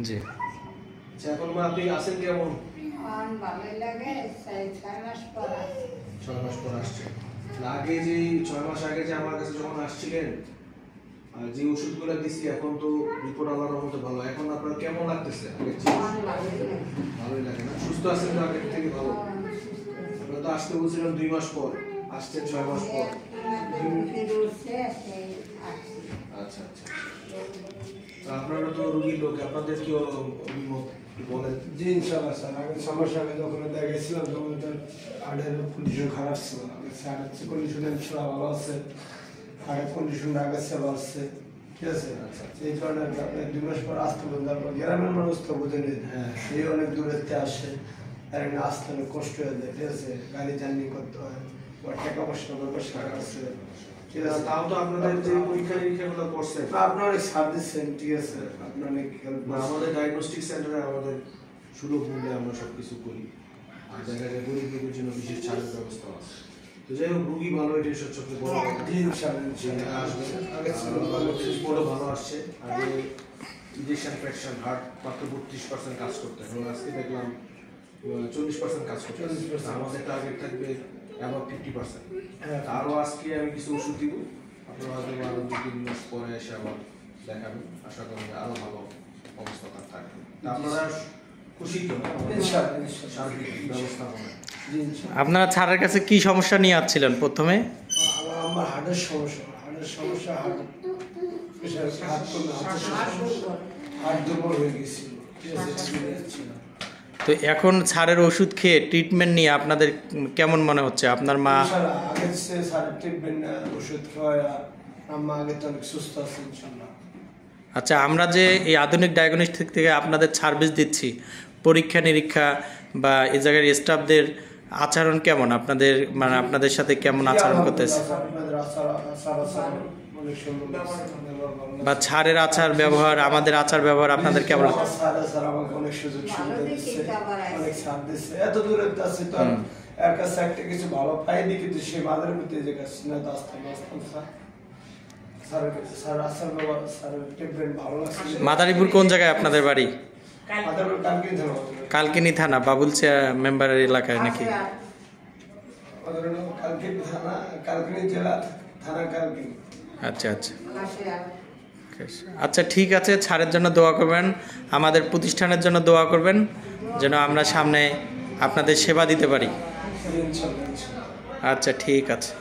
জি। আচ্ছা, এখন মা আপনি আছেন কেমন? ভালোই লাগে, 6 মাস পর 6 মাস পর আসছে। আগে যে 6 মাস আগে যে আমার কাছে যখন আসছিলেন আর যে ওষুধগুলো দিছি এখন তো রিপোর্ট আল্লাহর রহমতে ভালো। এখন আপনার কেমন লাগতেছে? ভালোই লাগে না? সুস্থ আছেন তো আগের থেকে ভালো? আপনারা তো আসতে বলছিলেন 2 মাস পর, আসছেন 6 মাস পর। আচ্ছা আচ্ছা, আপনারা তো রোগীর লোক, আপনাদের কি অভিমত বলেন? জি ইনশাআল্লাহ স্যার, আগে সমস্যা আগে যখন দেখেছিলাম তখন তো হার্টের কন্ডিশন খারাপ ছিল। হার্টের কন্ডিশন ভালো আছে, হার্টের কন্ডিশন আগের চেয়ে ভালো আছে, ঠিক আছে। এই কারণে আপনি 2 মাস পর আসতে বলতে পারবো। গ্রামের মানুষ তো বুঝেনি, সেই অনেক দূরেতে আসে, আর আসতে অনেক কষ্ট হয়ে যায়, ঠিক আছে। গাড়ি জার্নি করতে হয়, টাকা পয়সা আছে, তাও তো আপনাদের যে পরীক্ষা নিরীক্ষাগুলো করছেন আপনার অনেক ছাড় দিচ্ছেন, ঠিক আছে। আপনার অনেক আমাদের ডায়াগনস্টিক সেন্টারে আমাদের সুলভ মূল্যে আমরা সবকিছু করি, আর জায়গায় গরিব রোগীর জন্য বিশেষ ছাড়ের ব্যবস্থা আছে। তো যাই হোক, রুগী ভালো, এটাই সবচেয়ে বড় কথা। রিপোর্টও ভালো আসছে। আগে ইনজেকশন ফ্র্যাকশন হার্ট মাত্র 32% কাজ করতে, এবং আজকে দেখলাম 40% কাজ করতে। আমাদের টার্গেট থাকবে অ্যাবাভ 50%। আরও আজকে আমি কিছু ওষুধ দিব, আপনারা হয়তো আরও 2-3 মাস পরে এসে আবার দেখাবেন। আশা করি আরও ভালো অবস্থা থাকবে। আপনারা খুশি তো সার্বিক ব্যবস্থাপনা? আপনারা স্যারের কাছে কি সমস্যা নিয়ে আসছিলেন প্রথমে? আমার হার্টের সমস্যা, হার্ট দুর্বল হয়ে গেছিল। তো এখন স্যারের ওষুধ খেয়ে ট্রিটমেন্ট নিয়ে আপনাদের কেমন মনে হচ্ছে? আপনার মা আগের চেয়ে স্যারের ট্রিটমেন্ট ওষুধ খাওয়া আম্মা আগে তো অনেক সুস্থ আছে ইনশাআল্লাহ। আচ্ছা, আমরা যে এই আধুনিক ডায়াগনস্টিক থেকে আপনাদের সার্ভিস দিচ্ছি, পরীক্ষা নিরীক্ষা বা এই জায়গার স্টাফদের আচরণ কেমন? আপনাদের মানে আপনাদের সাথে কেমন আচরণ করতেছে? বা ছাড়ের আচার ব্যবহার, আমাদের আচার ব্যবহার আপনাদের কেমন? অনেক সুযোগ সুবিধা দিচ্ছে, অনেক ছাড় দিচ্ছে। এত দূরে আছে তো এর কাছে একটা কিছু ভালো পাইনি, কিন্তু সে বাজারের মধ্যে যে কাছে না মাদারীপুর কোন জায়গায় আপনাদের বাড়ি? কালকিনি থানা, বাবুলচিয়া মেম্বারের এলাকায় নাকি? আচ্ছা আচ্ছা আচ্ছা, ঠিক আছে। ছাড়ের জন্য দোয়া করবেন, আমাদের প্রতিষ্ঠানের জন্য দোয়া করবেন, যেন আমরা সামনে আপনাদের সেবা দিতে পারি। আচ্ছা, ঠিক আছে।